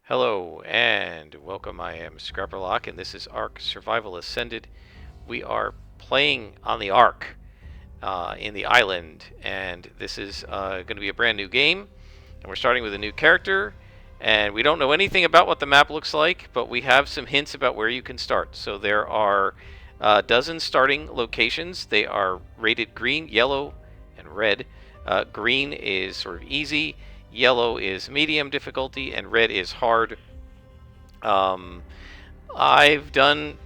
Hello and welcome. I am Scrapperlock, and this is ARK Survival Ascended. We are playing on the ARK in the island, and this is going to be a brand new game. And we're starting with a new character, and we don't know anything about what the map looks like, but we have some hints about where you can start. So there are a dozen starting locations. They are rated green, yellow, and red. Green is sort of easy, yellow is medium difficulty, and red is hard. Um, I've done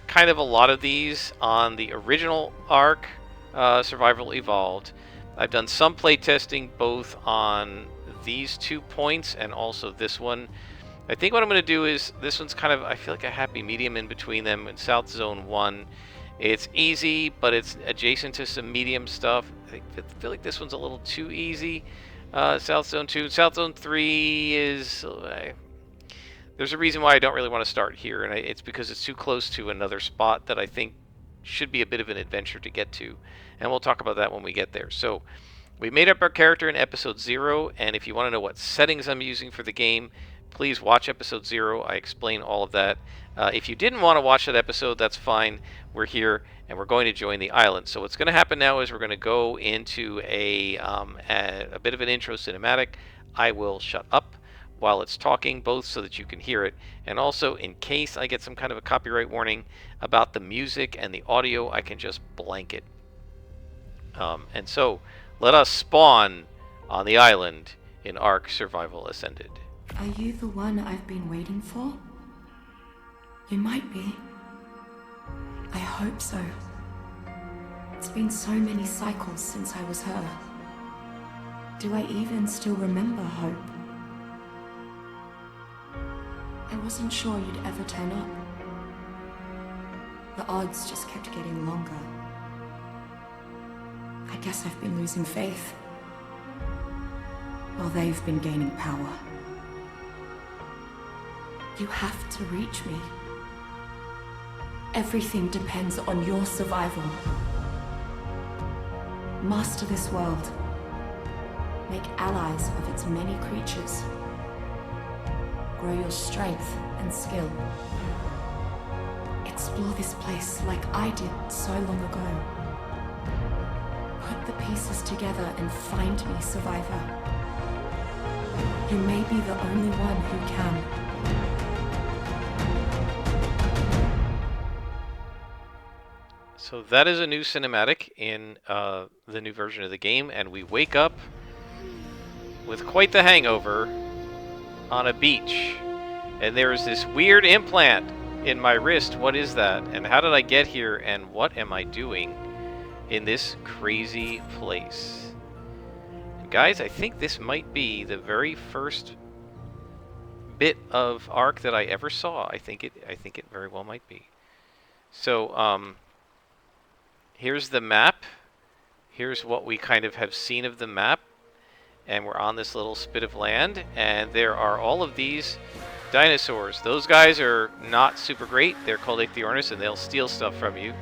kind of a lot of these on the original ARK, Survival Evolved. I've done some playtesting both on these 2 points and also this one. I think what I'm going to do is, this one's kind of, I feel like a happy medium in between them. In South Zone 1, it's easy, but it's adjacent to some medium stuff. I feel like this one's a little too easy. South Zone 2. South Zone 3 is... there's a reason why I don't really want to start here, and it's because it's too close to another spot that I think should be a bit of an adventure to get to, and we'll talk about that when we get there. So we made up our character in episode 0, and if you want to know what settings I'm using for the game, please watch episode 0. I explain all of that. If you didn't want to watch that episode, that's fine. We're here, and we're going to join the island. So what's going to happen now is we're going to go into a bit of an intro cinematic. I will shut up while it's talking, both so that you can hear it, and also in case I get some kind of a copyright warning about the music and the audio, I can just blank it. And so, let us spawn on the island in ARK Survival Ascended. Are you the one I've been waiting for? You might be. I hope so. It's been so many cycles since I was her. Do I even still remember Hope? I wasn't sure you'd ever turn up. The odds just kept getting longer. I guess I've been losing faith, while they've been gaining power. You have to reach me. Everything depends on your survival. Master this world. Make allies of its many creatures. Grow your strength and skill. Explore this place like I did so long ago. Put the pieces together and find me, survivor. You may be the only one who can. So that is a new cinematic in the new version of the game, and we wake up with quite the hangover on a beach, and there is this weird implant in my wrist. What is that, and how did I get here, and what am I doing in this crazy place? And guys, I think this might be the very first bit of ARK that I ever saw. I think it very well might be. So here's the map. Here's what we kind of have seen of the map. And we're on this little spit of land, and there are all of these dinosaurs. Those guys are not super great. They're called Ichthyornis, and they'll steal stuff from you.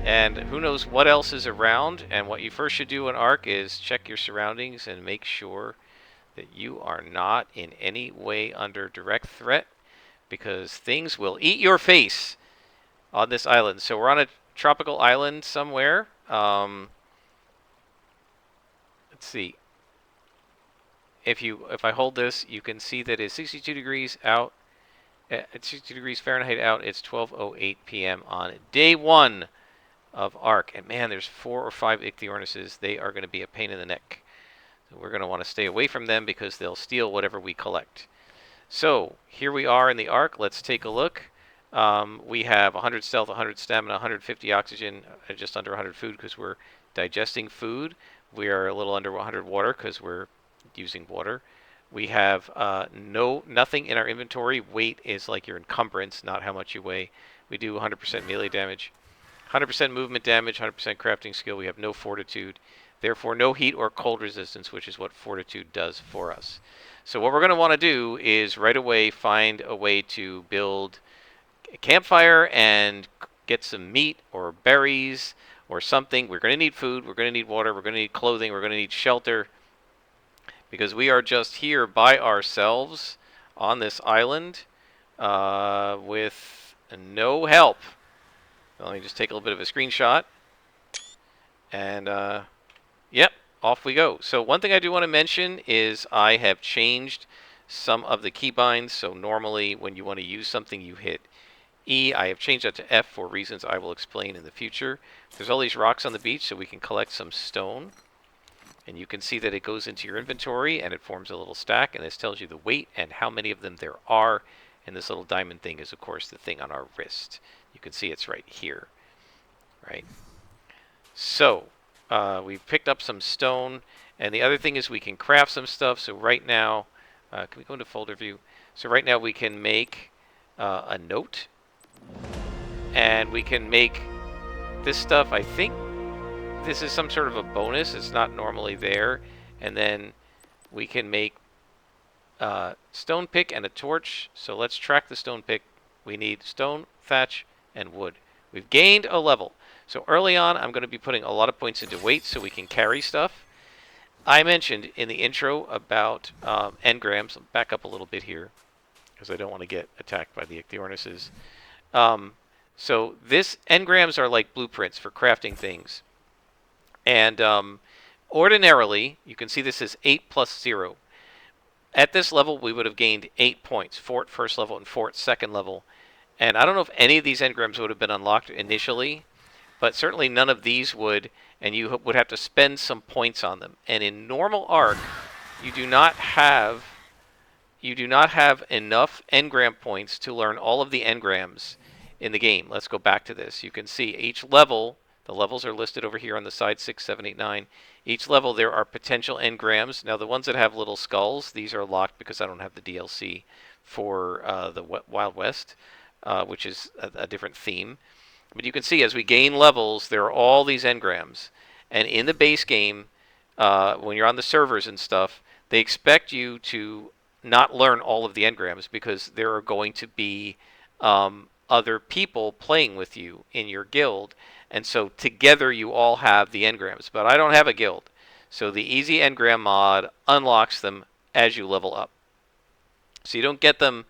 And who knows what else is around. And what you first should do in ARK is check your surroundings and make sure that you are not in any way under direct threat, because things will eat your face on this island. So we're on a tropical island somewhere. Let's see. If I hold this, you can see that it's 62 degrees out. At 62 degrees Fahrenheit out, it's 12:08 p.m. on day 1 of ARK. And man, there's 4 or 5 Ichthyornises. They are going to be a pain in the neck. So we're going to want to stay away from them because they'll steal whatever we collect. So here we are in the ARK. Let's take a look. We have 100 stealth, 100 stamina, 150 oxygen, just under 100 food because we're digesting food. We are a little under 100 water because we're using water. We have nothing in our inventory. Weight is like your encumbrance, not how much you weigh. We do 100% melee damage, 100% movement damage, 100% crafting skill. We have no fortitude, therefore no heat or cold resistance, which is what fortitude does for us. So what we're going to want to do is right away find a way to build a campfire and get some meat or berries or something. We're going to need food, we're going to need water, we're going to need clothing, we're going to need shelter, because we are just here by ourselves on this island with no help. Let me just take a little bit of a screenshot. And, yep, off we go. So one thing I do want to mention is I have changed some of the keybinds. So normally when you want to use something, you hit E. I have changed that to F for reasons I will explain in the future. There's all these rocks on the beach, so we can collect some stone. And you can see that it goes into your inventory and it forms a little stack, and this tells you the weight and how many of them there are. And this little diamond thing is, of course, the thing on our wrist. You can see it's right here, right? So we've picked up some stone, and the other thing is we can craft some stuff. So right now, can we go into folder view? So right now we can make a note, and we can make this stuff. I think this is some sort of a bonus. It's not normally there. And then we can make stone pick and a torch. So let's track the stone pick. We need stone, thatch, and wood. We've gained a level. So early on, I'm going to be putting a lot of points into weight so we can carry stuff. I mentioned in the intro about engrams. I'll back up a little bit here because I don't want to get attacked by the ichthyornises. So this engrams are like blueprints for crafting things. And ordinarily, you can see this is 8 plus 0. At this level, we would have gained 8 points. Fort first level and Fort second level. And I don't know if any of these engrams would have been unlocked initially, but certainly none of these would, and you would have to spend some points on them. And in normal ARK, you do not have enough engram points to learn all of the engrams in the game. Let's go back to this. You can see each level, the levels are listed over here on the side, 6, 7, 8, 9. Each level there are potential engrams. Now the ones that have little skulls, these are locked because I don't have the DLC for the Wild West, which is a different theme. But you can see as we gain levels, there are all these engrams. And in the base game, when you're on the servers and stuff, they expect you to not learn all of the engrams because there are going to be other people playing with you in your guild. And so together you all have the engrams. But I don't have a guild. So the easy engram mod unlocks them as you level up. So you don't get them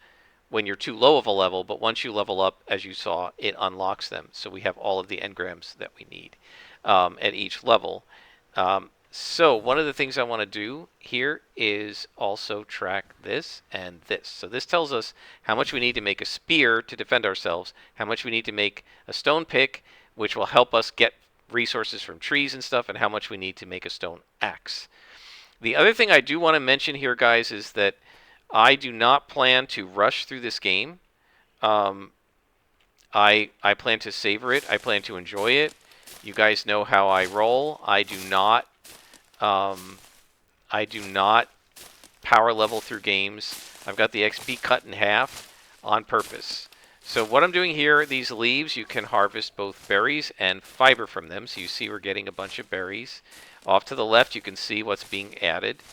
when you're too low of a level, but once you level up, as you saw, it unlocks them. So we have all of the engrams that we need at each level. So one of the things I want to do here is also track this and this. So this tells us how much we need to make a spear to defend ourselves, how much we need to make a stone pick, which will help us get resources from trees and stuff, and how much we need to make a stone axe. The other thing I do want to mention here, guys, is that I do not plan to rush through this game. I plan to savor it. I plan to enjoy it. You guys know how I roll. I do not power level through games. I've got the XP cut in half on purpose. So what I'm doing here, these leaves, you can harvest both berries and fiber from them. So you see we're getting a bunch of berries. Off to the left, you can see what's being added.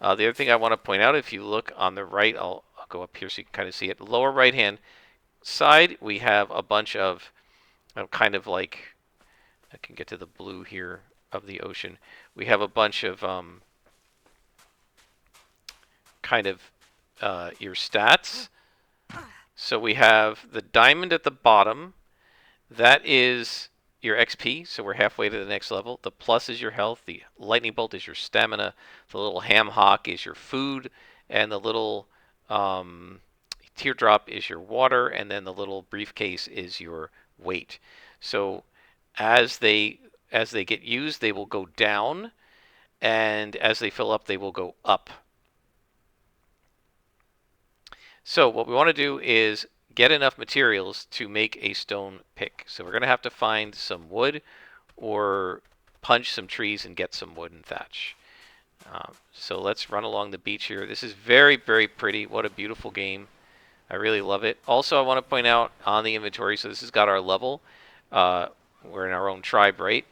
The other thing I want to point out, if you look on the right, I'll go up here so you can kind of see it. The lower right-hand side, we have a bunch of kind of like, I can get to the blue here of the ocean. We have a bunch of kind of your stats. So we have the diamond at the bottom. That is your XP, so we're halfway to the next level. The plus is your health. The lightning bolt is your stamina. The little ham hock is your food. And the little teardrop is your water. And then the little briefcase is your weight. So as they get used, they will go down. And as they fill up, they will go up. So what we want to do is get enough materials to make a stone pick. So we're going to have to find some wood or punch some trees and get some wood and thatch. So let's run along the beach here. This is very, very pretty. What a beautiful game. I really love it. Also, I want to point out on the inventory, so this has got our level. We're in our own tribe, right?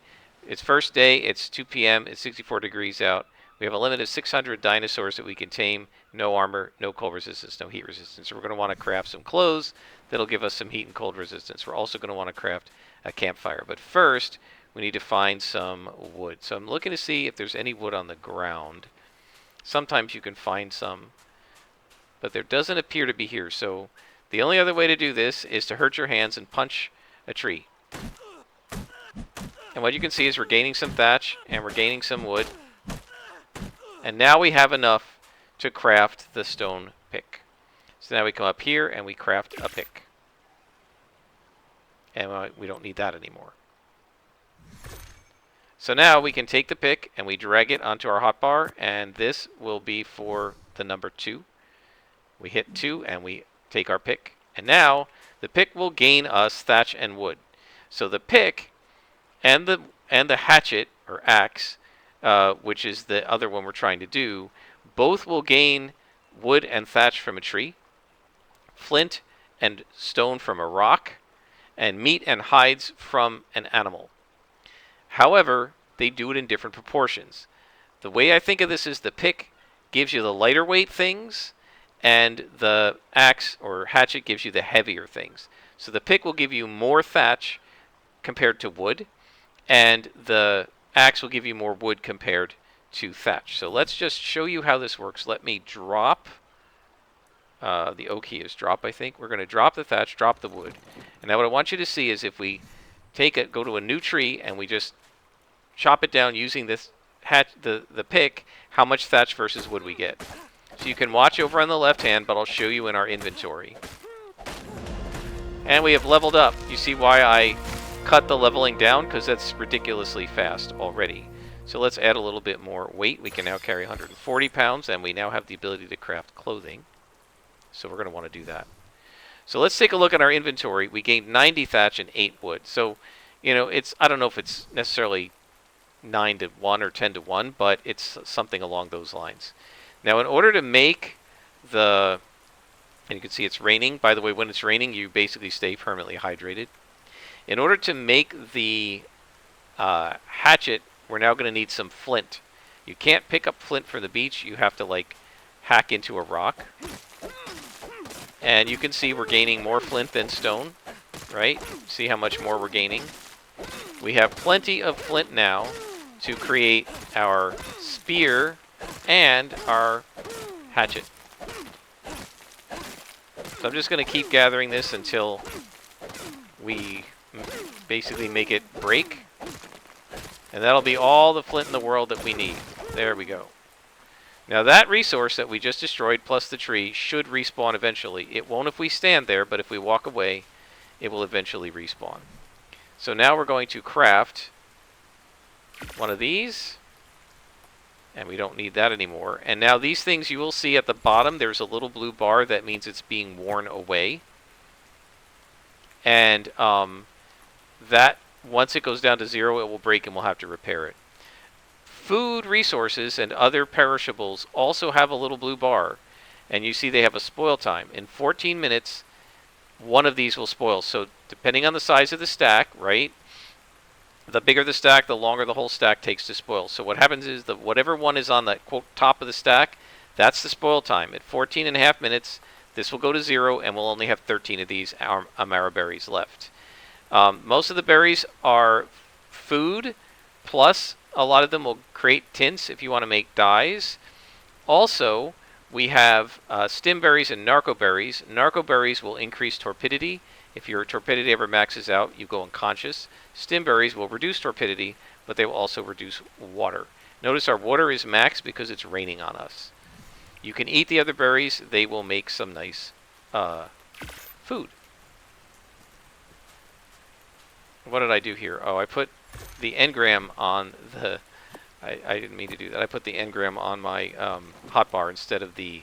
It's first day. It's 2 p.m. It's 64 degrees out. We have a limit of 600 dinosaurs that we can tame. No armor, no cold resistance, no heat resistance. So we're going to want to craft some clothes that'll give us some heat and cold resistance. We're also going to want to craft a campfire. But first, we need to find some wood. So I'm looking to see if there's any wood on the ground. Sometimes you can find some. but there doesn't appear to be here. So the only other way to do this is to hurt your hands and punch a tree. And what you can see is we're gaining some thatch and we're gaining some wood. And now we have enough to craft the stone pick. So now we come up here and we craft a pick. And we don't need that anymore. So now we can take the pick and we drag it onto our hotbar, and this will be for the number 2. We hit 2 and we take our pick. And now the pick will gain us thatch and wood. So the pick and the hatchet or axe, which is the other one we're trying to do, both will gain wood and thatch from a tree, flint and stone from a rock, and meat and hides from an animal. However, they do it in different proportions. The way I think of this is the pick gives you the lighter weight things, and the axe or hatchet gives you the heavier things. So the pick will give you more thatch compared to wood, and the axe will give you more wood compared to thatch. So let's just show you how this works. Let me drop. The O key is drop, I think. We're going to drop the thatch, drop the wood. And now what I want you to see is if we take it, go to a new tree, and we just chop it down using this the pick, how much thatch versus wood we get. So you can watch over on the left hand, but I'll show you in our inventory. And we have leveled up. You see why I cut the leveling down? Because that's ridiculously fast already. So let's add a little bit more weight. We can now carry 140 pounds, and we now have the ability to craft clothing. So we're going to want to do that. So let's take a look at our inventory. We gained 90 thatch and 8 wood. So, I don't know if it's necessarily 9 to 1 or 10 to 1, but it's something along those lines. Now, in order to make and you can see it's raining. By the way, when it's raining, you basically stay permanently hydrated. In order to make the hatchet, we're now going to need some flint. You can't pick up flint from the beach. You have to, hack into a rock. And you can see we're gaining more flint than stone, right? See how much more we're gaining? We have plenty of flint now to create our spear and our hatchet. So I'm just going to keep gathering this until we basically make it break. And that'll be all the flint in the world that we need. There we go. Now that resource that we just destroyed plus the tree should respawn eventually. It won't if we stand there, but if we walk away, it will eventually respawn. So now we're going to craft one of these. And we don't need that anymore. And now these things you will see at the bottom, there's a little blue bar. That means it's being worn away. And that, once it goes down to 0, it will break and we'll have to repair it. Food resources and other perishables also have a little blue bar. And you see they have a spoil time. In 14 minutes, one of these will spoil. So depending on the size of the stack, right? The bigger the stack, the longer the whole stack takes to spoil. So what happens is that whatever one is on the quote top of the stack, that's the spoil time. At 14.5 minutes, this will go to 0, and we'll only have 13 of these Amara berries left. Most of the berries are food, plus a lot of them will create tints if you want to make dyes. Also, we have stim berries and narco berries. Narco berries will increase torpidity. If your torpidity ever maxes out, you go unconscious. Stim berries will reduce torpidity, but they will also reduce water. Notice our water is max because it's raining on us. You can eat the other berries. They will make some nice food. What did I do here? Oh, I put the engram on the... I didn't mean to do that. I put the engram on my hotbar instead of the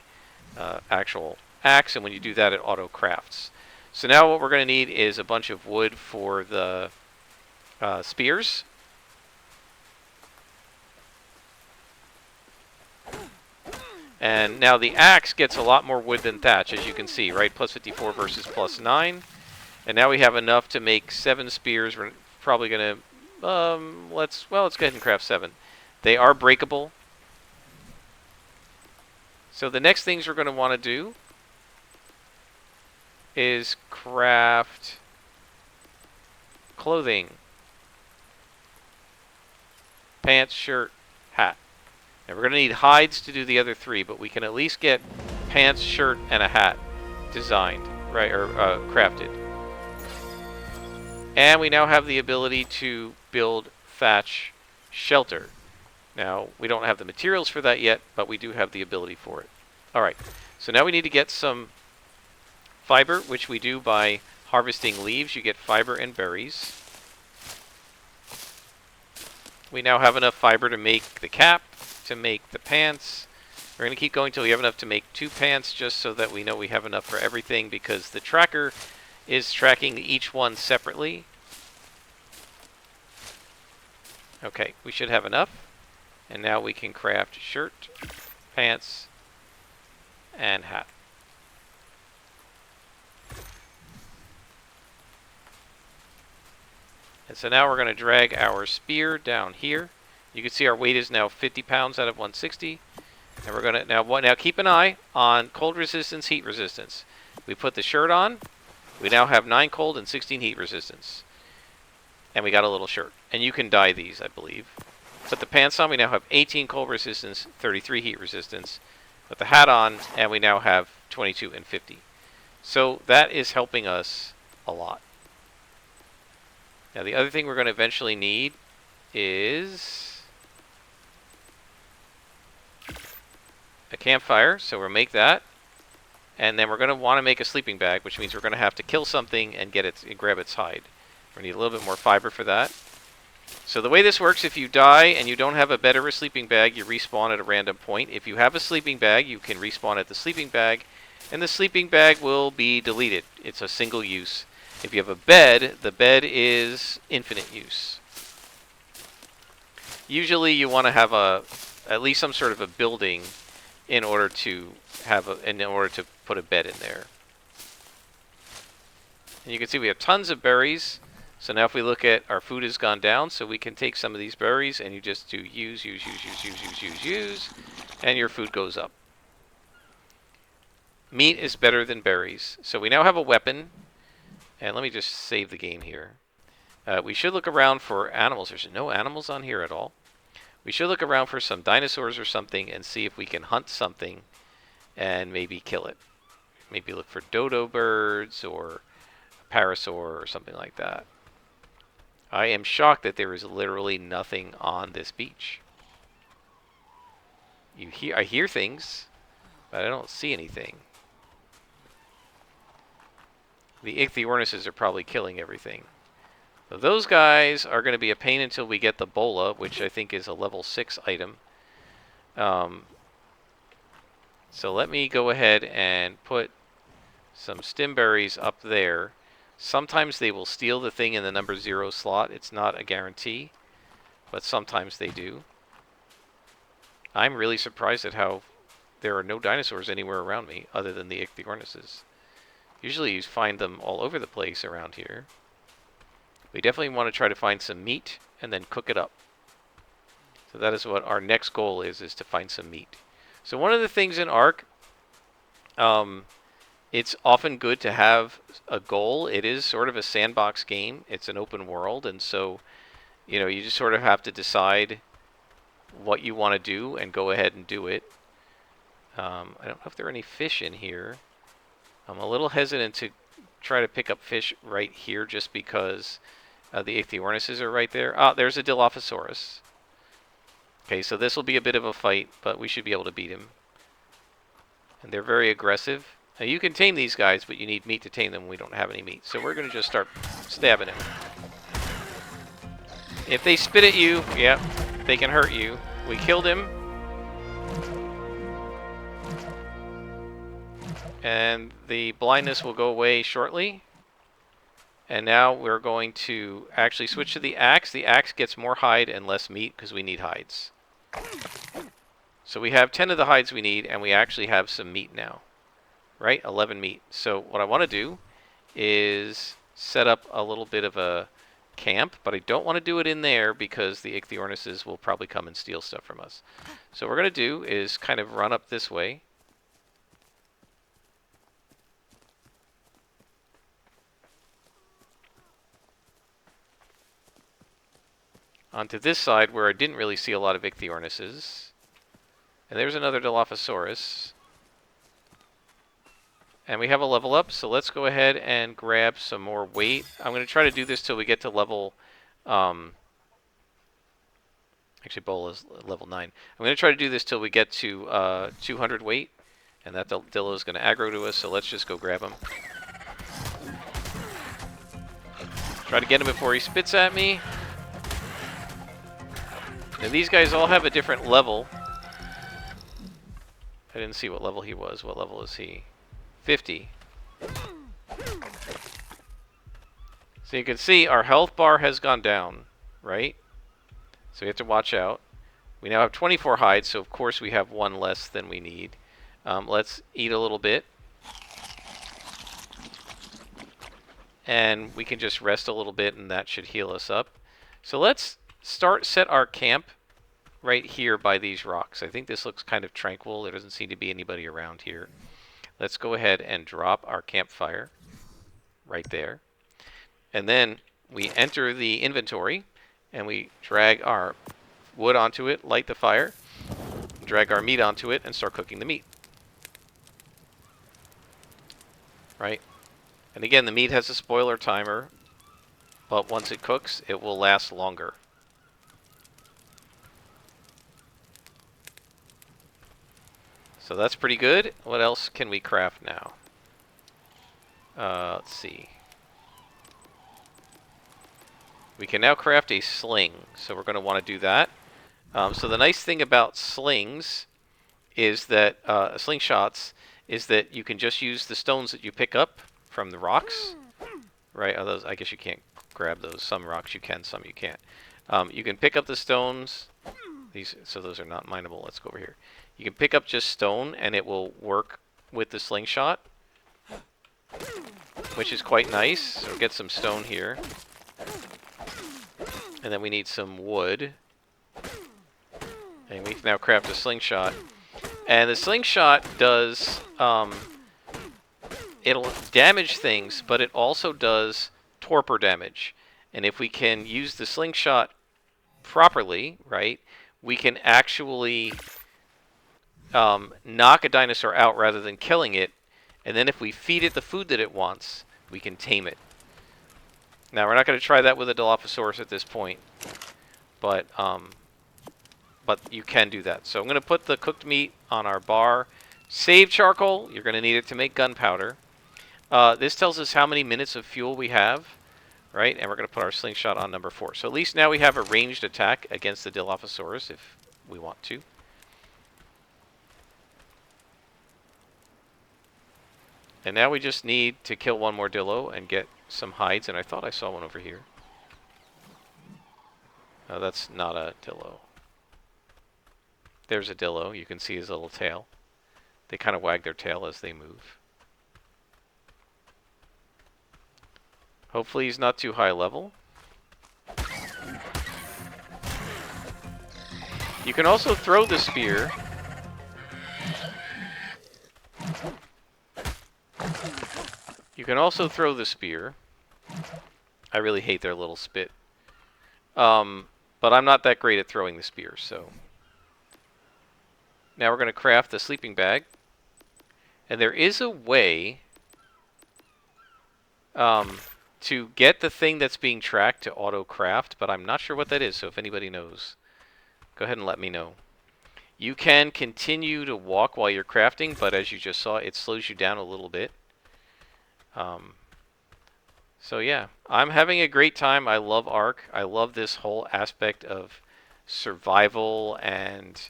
actual axe, and when you do that, it auto crafts. So now what we're going to need is a bunch of wood for the spears. And now the axe gets a lot more wood than thatch, as you can see, right? Plus 54 versus plus 9. And now we have enough to make 7 spears. We're probably going to, let's go ahead and craft 7. They are breakable. So the next things we're going to want to do is craft clothing. Pants, shirt, hat. And we're going to need hides to do the other 3, but we can at least get pants, shirt, and a hat designed, right, or crafted. And we now have the ability to build thatch shelter. Now, we don't have the materials for that yet, but we do have the ability for it. All right, so now we need to get some fiber, which we do by harvesting leaves. You get fiber and berries. We now have enough fiber to make the cap, to make the pants. We're going to keep going until we have enough to make 2 pants, just so that we know we have enough for everything, because the tracker is tracking each one separately. Okay, we should have enough. And now we can craft shirt, pants, and hat. And so now we're going to drag our spear down here. You can see our weight is now 50 pounds out of 160. And we're going to now keep an eye on cold resistance, heat resistance. We put the shirt on. We now have 9 cold and 16 heat resistance. And we got a little shirt. And you can dye these, I believe. Put the pants on. We now have 18 cold resistance, 33 heat resistance. Put the hat on, and we now have 22 and 50. So that is helping us a lot. Now the other thing we're going to eventually need is a campfire, so we'll make that. And then we're going to want to make a sleeping bag, which means we're going to have to kill something and get it and grab its hide. We need a little bit more fiber for that. So the way this works, if you die and you don't have a bed or a sleeping bag, you respawn at a random point. If you have a sleeping bag, you can respawn at the sleeping bag, and the sleeping bag will be deleted. It's a single use. If you have a bed, the bed is infinite use. Usually you want to have at least some sort of a building in order to put a bed in there. And you can see we have tons of berries. So now if we look at our food has gone down, so we can take some of these berries and you just do use, and your food goes up. Meat is better than berries. So we now have a weapon. And let me just save the game here. We should look around for animals. There's no animals on here at all. We should look around for some dinosaurs or something and see if we can hunt something and maybe kill it. Maybe look for dodo birds or a parasaur or something like that. I am shocked that there is literally nothing on this beach. I hear things, but I don't see anything. The ichthyornises are probably killing everything. So those guys are going to be a pain until we get the bola, which I think is a level 6 item. So let me go ahead and put some stimberries up there. Sometimes they will steal the thing in the number 0 slot. It's not a guarantee, but sometimes they do. I'm really surprised at how there are no dinosaurs anywhere around me other than the ichthyornises. Usually you find them all over the place around here. We definitely want to try to find some meat and then cook it up. So that is what our next goal is to find some meat. So one of the things in ARK, it's often good to have a goal. It is sort of a sandbox game. It's an open world, and so you just sort of have to decide what you want to do and go ahead and do it. I don't know if there are any fish in here. I'm a little hesitant to try to pick up fish right here just because the ichthyornises are right there. Ah, there's a Dilophosaurus. Okay, so this will be a bit of a fight, but we should be able to beat him. And they're very aggressive. Now you can tame these guys, but you need meat to tame them. We don't have any meat. So we're going to just start stabbing him. If they spit at you, yeah, they can hurt you. We killed him. And the blindness will go away shortly. And now we're going to actually switch to the axe. The axe gets more hide and less meat because we need hides. So we have 10 of the hides we need, and we actually have some meat now. Right? 11 meat. So what I want to do is set up a little bit of a camp, but I don't want to do it in there because the ichthyornises will probably come and steal stuff from us. So what we're going to do is kind of run up this way. Onto this side where I didn't really see a lot of ichthyornises. And there's another Dilophosaurus. And we have a level up, so let's go ahead and grab some more weight. I'm going to try to do this till we get to level... actually, Bola is level 9. I'm going to try to do this till we get to 200 weight. And that Dillo is going to aggro to us, so let's just go grab him. Try to get him before he spits at me. Now these guys all have a different level. I didn't see what level he was. What level is he? 50. So you can see our health bar has gone down, right? So we have to watch out. We now have 24 hides, so of course we have one less than we need. Let's eat a little bit. And we can just rest a little bit, and that should heal us up. So let's set our camp right here by these rocks. I think this looks kind of tranquil. There doesn't seem to be anybody around here. Let's go ahead and drop our campfire right there. And then we enter the inventory, and we drag our wood onto it, light the fire, drag our meat onto it, and start cooking the meat. Right? And again, the meat has a spoiler timer, but once it cooks, it will last longer. So that's pretty good. What else can we craft now? Let's see. We can now craft a sling, so we're going to want to do that. So the nice thing about slings is that, slingshots, is that you can just use the stones that you pick up from the rocks. Right, those, I guess you can't grab those. Some rocks you can, some you can't. You can pick up the stones. So those are not mineable. Let's go over here. You can pick up just stone, and it will work with the slingshot, which is quite nice. So get some stone here. And then we need some wood. And we can now craft a slingshot. And the slingshot does... it'll damage things, but it also does torpor damage. And if we can use the slingshot properly, right, we can actually knock a dinosaur out rather than killing it. And then if we feed it the food that it wants, we can tame it. Now, we're not going to try that with a Dilophosaurus at this point, but you can do that. So I'm going to put the cooked meat on our bar. Save charcoal. You're going to need it to make gunpowder. This tells us how many minutes of fuel we have, right? And we're going to put our slingshot on number 4. So at least now we have a ranged attack against the Dilophosaurus if we want to. And now we just need to kill one more Dillo and get some hides, and I thought I saw one over here. No, that's not a Dillo. There's a Dillo. You can see his little tail. They kind of wag their tail as they move. Hopefully he's not too high level. You can also throw the spear. You can also throw the spear. I really hate their little spit. But I'm not that great at throwing the spear, so... Now we're going to craft the sleeping bag. And there is a way to get the thing that's being tracked to auto-craft, but I'm not sure what that is, so if anybody knows, go ahead and let me know. You can continue to walk while you're crafting, but as you just saw, it slows you down a little bit. So yeah, I'm having a great time. I love ARK. I love this whole aspect of survival and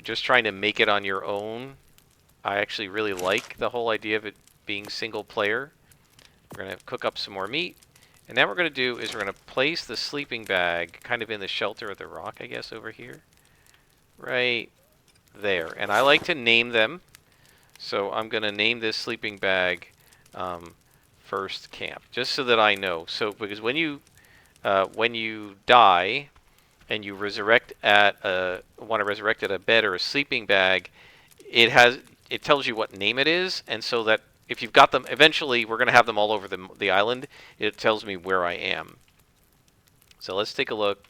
just trying to make it on your own. I actually really like the whole idea of it being single player. We're going to cook up some more meat. And then what we're going to do is we're going to place the sleeping bag kind of in the shelter of the rock, I guess, over here. Right there. And I like to name them. So I'm going to name this sleeping bag First Camp, just so that I know. So because when you die and you resurrect at want to resurrect at a bed or a sleeping bag, it tells you what name it is, and so that if you've got them, eventually we're going to have them all over the island. It tells me where I am. So let's take a look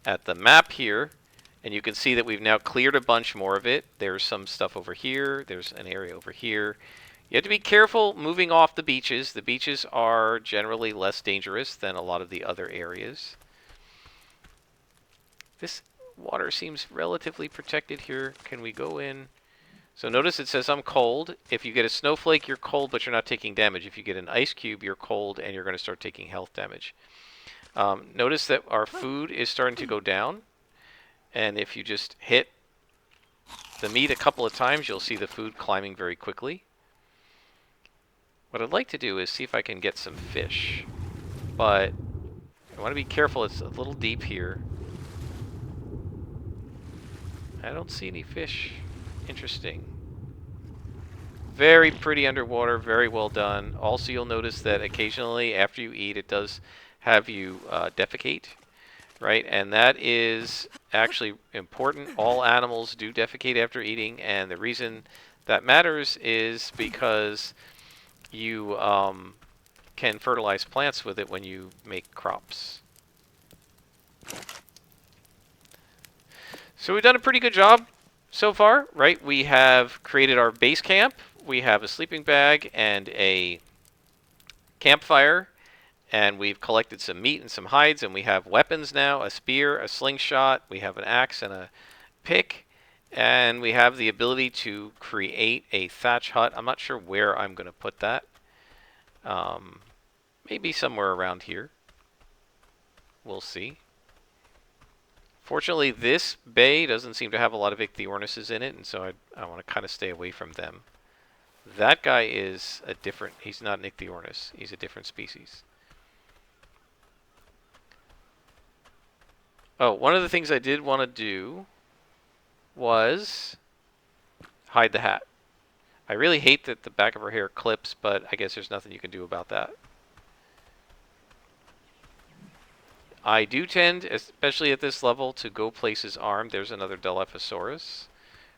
at the map here. And you can see that we've now cleared a bunch more of it. There's some stuff over here. There's an area over here. You have to be careful moving off the beaches. The beaches are generally less dangerous than a lot of the other areas. This water seems relatively protected here. Can we go in? So notice it says I'm cold. If you get a snowflake, you're cold, but you're not taking damage. If you get an ice cube, you're cold, and you're going to start taking health damage. Notice that our food is starting to go down. And if you just hit the meat a couple of times, you'll see the food climbing very quickly. What I'd like to do is see if I can get some fish. But I want to be careful. It's a little deep here. I don't see any fish. Interesting. Very pretty underwater, very well done. Also, you'll notice that occasionally after you eat, it does have you defecate, right? And that is actually important. All animals do defecate after eating, and the reason that matters is because you can fertilize plants with it when you make crops. So we've done a pretty good job so far, right? We have created our base camp. We have a sleeping bag and a campfire, and we've collected some meat and some hides, and we have weapons now, a spear, a slingshot, we have an axe and a pick, and we have the ability to create a thatch hut. I'm not sure where I'm going to put that. Maybe somewhere around here. We'll see. Fortunately, this bay doesn't seem to have a lot of ichthyornises in it, and so I want to kind of stay away from them. That guy is a different... He's not an ichthyornis. He's a different species. Oh, one of the things I did want to do was hide the hat. I really hate that the back of her hair clips, but I guess there's nothing you can do about that. I do tend, especially at this level, to go places armed. There's another Dilophosaurus.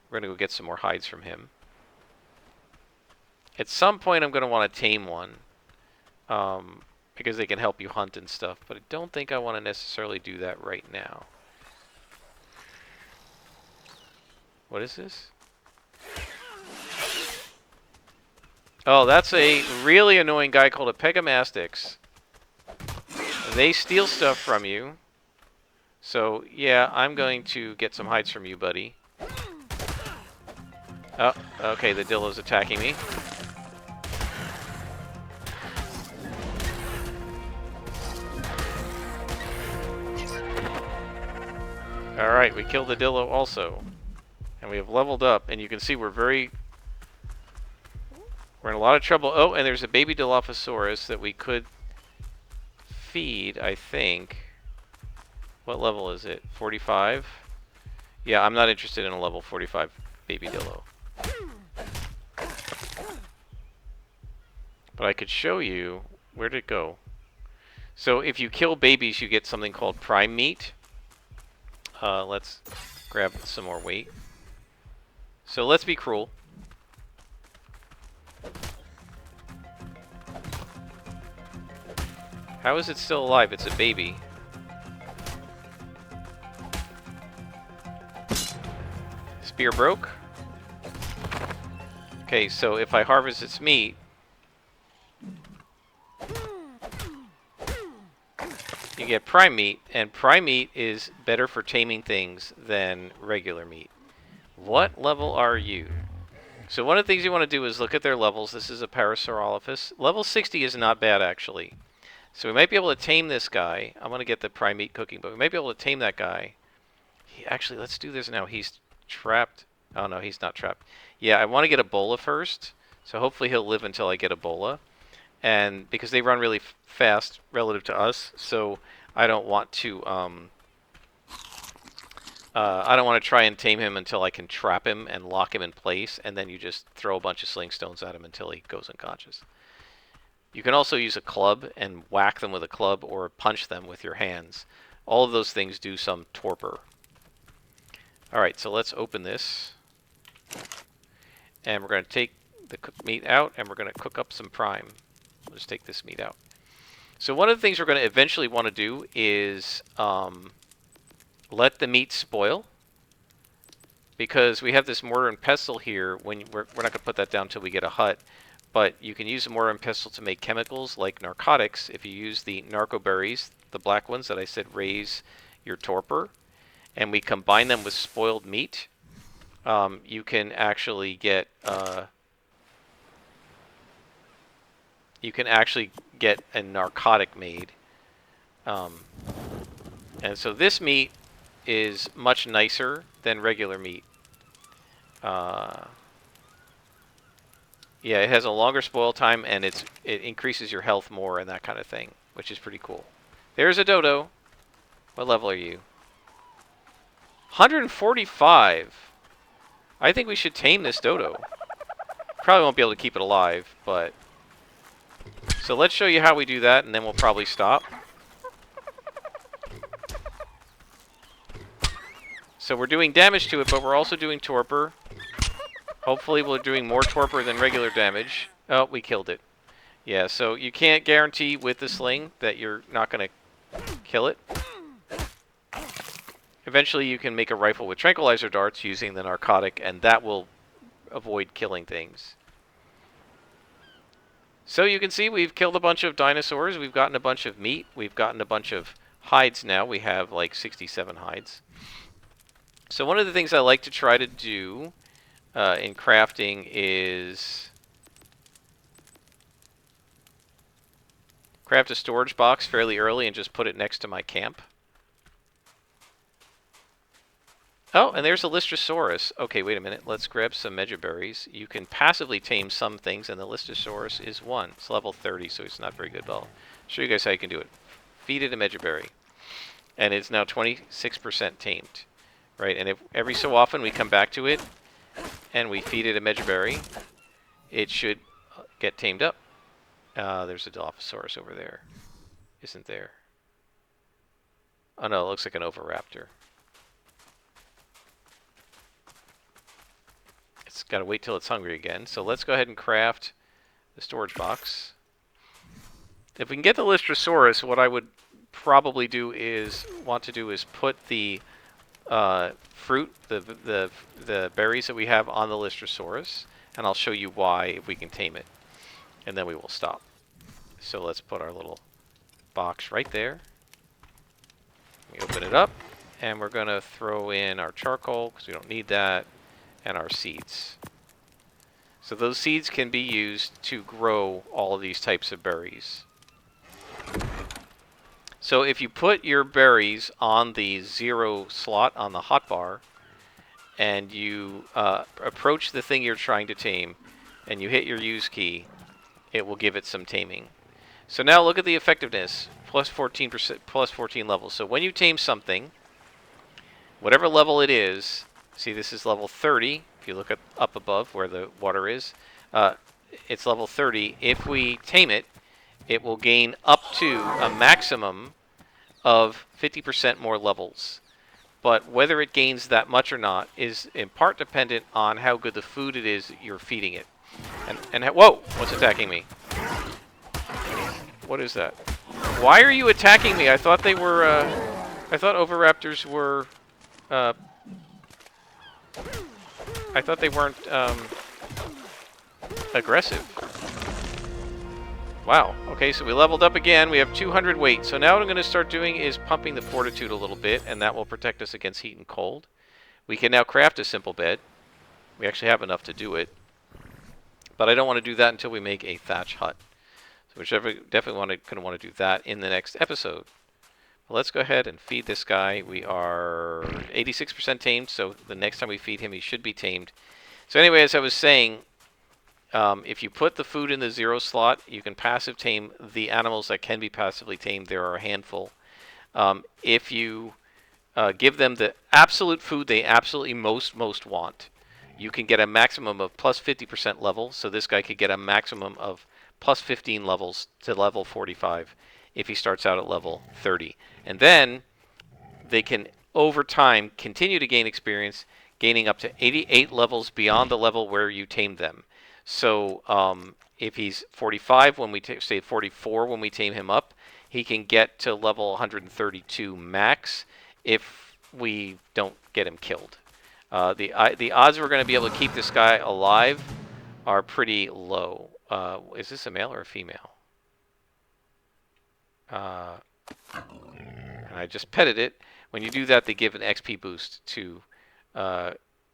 We're going to go get some more hides from him. At some point, I'm going to want to tame one. Because they can help you hunt and stuff. But I don't think I want to necessarily do that right now. What is this? Oh, that's a really annoying guy called a Pegamastix. They steal stuff from you. So, yeah, I'm going to get some hides from you, buddy. Oh, okay, the Dillo's attacking me. Alright, we killed the Dillo also. And we have leveled up, and you can see we're in a lot of trouble. Oh, and there's a baby Dilophosaurus that we could feed, I think. What level is it? 45? Yeah, I'm not interested in a level 45 baby Dillo. But I could show you where did it go. So if you kill babies, you get something called prime meat. Let's grab some more weight. So let's be cruel. How is it still alive? It's a baby. Spear broke. Okay, so if I harvest its meat, you get prime meat, and prime meat is better for taming things than regular meat. What level are you? So one of the things you want to do is look at their levels. This is a Parasaurolophus. Level 60 is not bad, actually. So we might be able to tame this guy. I'm going to get the prime meat cooking, but we might be able to tame that guy. Actually, let's do this now. He's trapped. Oh, no, he's not trapped. Yeah, I want to get Ebola first. So hopefully he'll live until I get Ebola. And because they run really fast relative to us, so I don't want to try and tame him until I can trap him and lock him in place, and then you just throw a bunch of sling stones at him until he goes unconscious. You can also use a club and whack them with a club or punch them with your hands. All of those things do some torpor. Alright, so let's open this. And we're going to take the cooked meat out, and we're going to cook up some prime. We'll just take this meat out. So one of the things we're going to eventually want to do is let the meat spoil. because we have this mortar and pestle here. When we're not going to put that down until we get a hut, but you can use a mortar and pestle to make chemicals like narcotics. If you use the narco berries, the black ones that I said raise your torpor, and we combine them with spoiled meat, you can actually get a narcotic made. And so this meat is much nicer than regular meat. Yeah, it has a longer spoil time, and it increases your health more and that kind of thing, which is pretty cool. There's a dodo. What level are you? 145. I think we should tame this dodo. Probably won't be able to keep it alive, but... So let's show you how we do that, and then we'll probably stop. So we're doing damage to it, but we're also doing torpor. Hopefully we're doing more torpor than regular damage. Oh, we killed it. Yeah, so you can't guarantee with the sling that you're not going to kill it. Eventually you can make a rifle with tranquilizer darts using the narcotic, and that will avoid killing things. So you can see we've killed a bunch of dinosaurs. We've gotten a bunch of meat. We've gotten a bunch of hides now. We have like 67 hides. So one of the things I like to try to do in crafting is craft a storage box fairly early and just put it next to my camp. Oh, and there's a Lystrosaurus. Okay, wait a minute. Let's grab some megaberries. You can passively tame some things, and the Lystrosaurus is one. It's level 30, so it's not very good. But I'll show you guys how you can do it. Feed it a megaberry, and it's now 26% tamed, right? And if every so often we come back to it, and we feed it a megaberry, it should get tamed up. There's a Dilophosaurus over there. Isn't there? Oh no, it looks like an Oviraptor. It's got to wait till it's hungry again. So let's go ahead and craft the storage box. If we can get the Lystrosaurus, what I would probably want to do is put the fruit, the berries that we have on the Lystrosaurus, and I'll show you why if we can tame it, and then we will stop. So let's put our little box right there. We open it up, and we're going to throw in our charcoal because we don't need that, and our seeds. So those seeds can be used to grow all of these types of berries. So if you put your berries on the 0 slot on the hotbar, and you approach the thing you're trying to tame, and you hit your use key, it will give it some taming. So now look at the effectiveness, plus 14%, plus 14 levels. So when you tame something, whatever level it is, see, this is level 30. If you look up above where the water is, it's level 30. If we tame it, it will gain up to a maximum of 50% more levels. But whether it gains that much or not is in part dependent on how good the food it is you're feeding it. And whoa, what's attacking me? What is that? Why are you attacking me? I thought they were, I thought Oviraptors were, I thought they weren't aggressive. Wow. Okay, so we leveled up again. We have 200 weight. So now what I'm going to start doing is pumping the fortitude a little bit, and that will protect us against heat and cold. We can now craft a simple bed. We actually have enough to do it. But I don't want to do that until we make a thatch hut. So we're definitely going to want to do that in the next episode. But let's go ahead and feed this guy. We are 86% tamed, so the next time we feed him, he should be tamed. So anyway, as I was saying, if you put the food in the 0 slot, you can passive tame the animals that can be passively tamed. There are a handful. If you give them the absolute food they absolutely most want, you can get a maximum of plus 50% level. So this guy could get a maximum of plus 15 levels to level 45 if he starts out at level 30. And then they can, over time, continue to gain experience, gaining up to 88 levels beyond the level where you tamed them. So if he's 45 when we say 44 when we tame him up, he can get to level 132 max if we don't get him killed. The odds we're going to be able to keep this guy alive are pretty low. Is this a male or a female? And I just petted it. When you do that, they give an XP boost to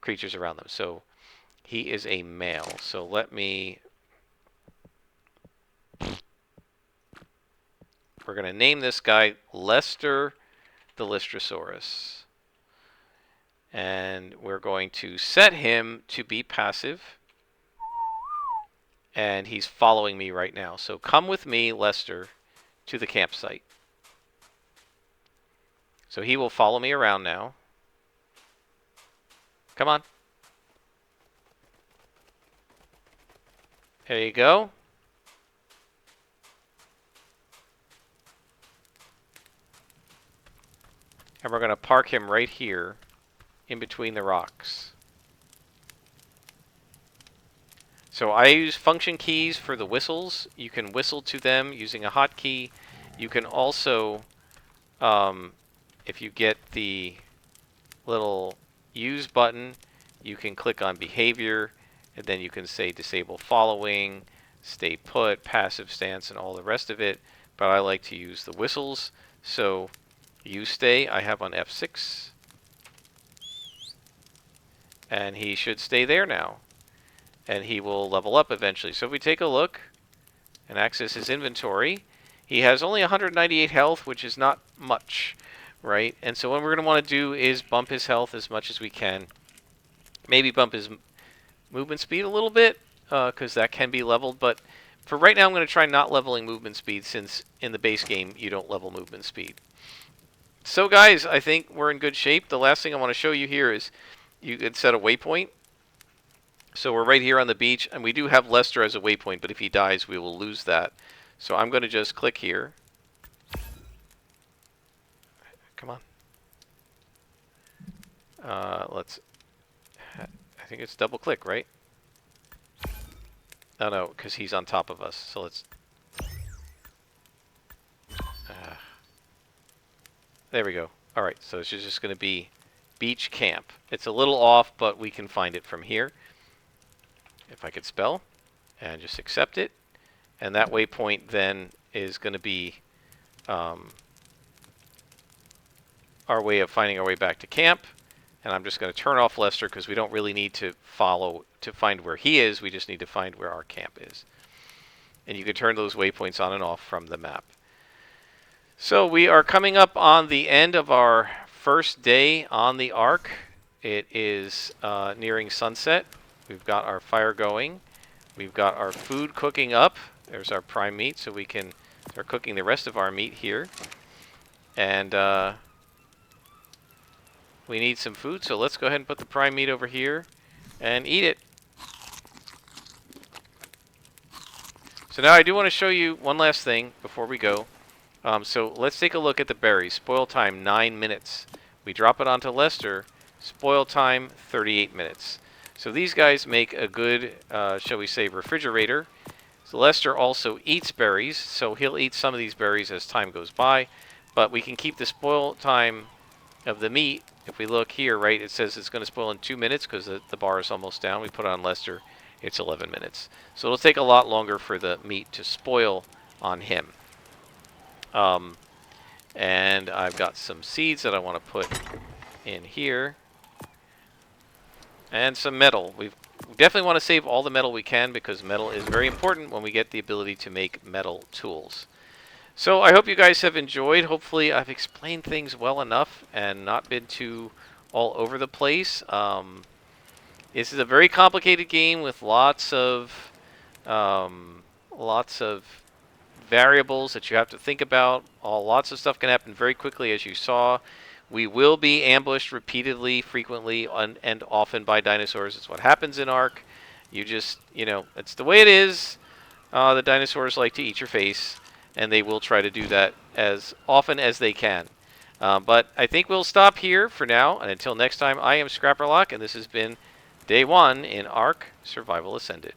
creatures around them. So he is a male. So let me... We're going to name this guy Lester the Lystrosaurus. And we're going to set him to be passive. And he's following me right now. So come with me, Lester, to the campsite. So he will follow me around now. Come on. There you go. And we're going to park him right here in between the rocks. So I use function keys for the whistles. You can whistle to them using a hotkey. You can also, if you get the little use button, you can click on behavior, and then you can say disable following, stay put, passive stance, and all the rest of it. But I like to use the whistles. So you stay, I have on F6. And he should stay there now. And he will level up eventually. So if we take a look and access his inventory, he has only 198 health, which is not much, right? And so what we're going to want to do is bump his health as much as we can. Maybe bump his movement speed a little bit, because that can be leveled. But for right now, I'm going to try not leveling movement speed, since in the base game, you don't level movement speed. So guys, I think we're in good shape. The last thing I want to show you here is you can set a waypoint. So we're right here on the beach, and we do have Lester as a waypoint, but if he dies, we will lose that. So I'm going to just click here. Come on. Let's... I think it's double click, right? Oh no, because he's on top of us. So let's... there we go. Alright, so it's just going to be beach camp. It's a little off, but we can find it from here. If I could spell, and just accept it. And that waypoint then is going to be our way of finding our way back to camp. And I'm just going to turn off Lester because we don't really need to follow to find where he is. We just need to find where our camp is. And you can turn those waypoints on and off from the map. So we are coming up on the end of our first day on the ARK. It is nearing sunset. We've got our fire going. We've got our food cooking up. There's our prime meat, so we can start cooking the rest of our meat here. And we need some food, so let's go ahead and put the prime meat over here and eat it. So now I do want to show you one last thing before we go. So let's take a look at the berries. Spoil time, 9 minutes. We drop it onto Lester. Spoil time, 38 minutes. So these guys make a good, shall we say, refrigerator. So Lester also eats berries, so he'll eat some of these berries as time goes by. But we can keep the spoil time of the meat. If we look here, right, it says it's going to spoil in 2 minutes because the bar is almost down. We put it on Lester, it's 11 minutes. So it'll take a lot longer for the meat to spoil on him. And I've got some seeds that I want to put in here. And some metal. We definitely want to save all the metal we can because metal is very important when we get the ability to make metal tools. So I hope you guys have enjoyed. Hopefully I've explained things well enough and not been too all over the place. This is a very complicated game with lots of variables that you have to think about. Lots of stuff can happen very quickly, as you saw. We will be ambushed repeatedly, frequently, and often by dinosaurs. It's what happens in ARK. You just, it's the way it is. The dinosaurs like to eat your face, and they will try to do that as often as they can. But I think we'll stop here for now, and until next time, I am Scrapperlock, and this has been Day 1 in ARK Survival Ascended.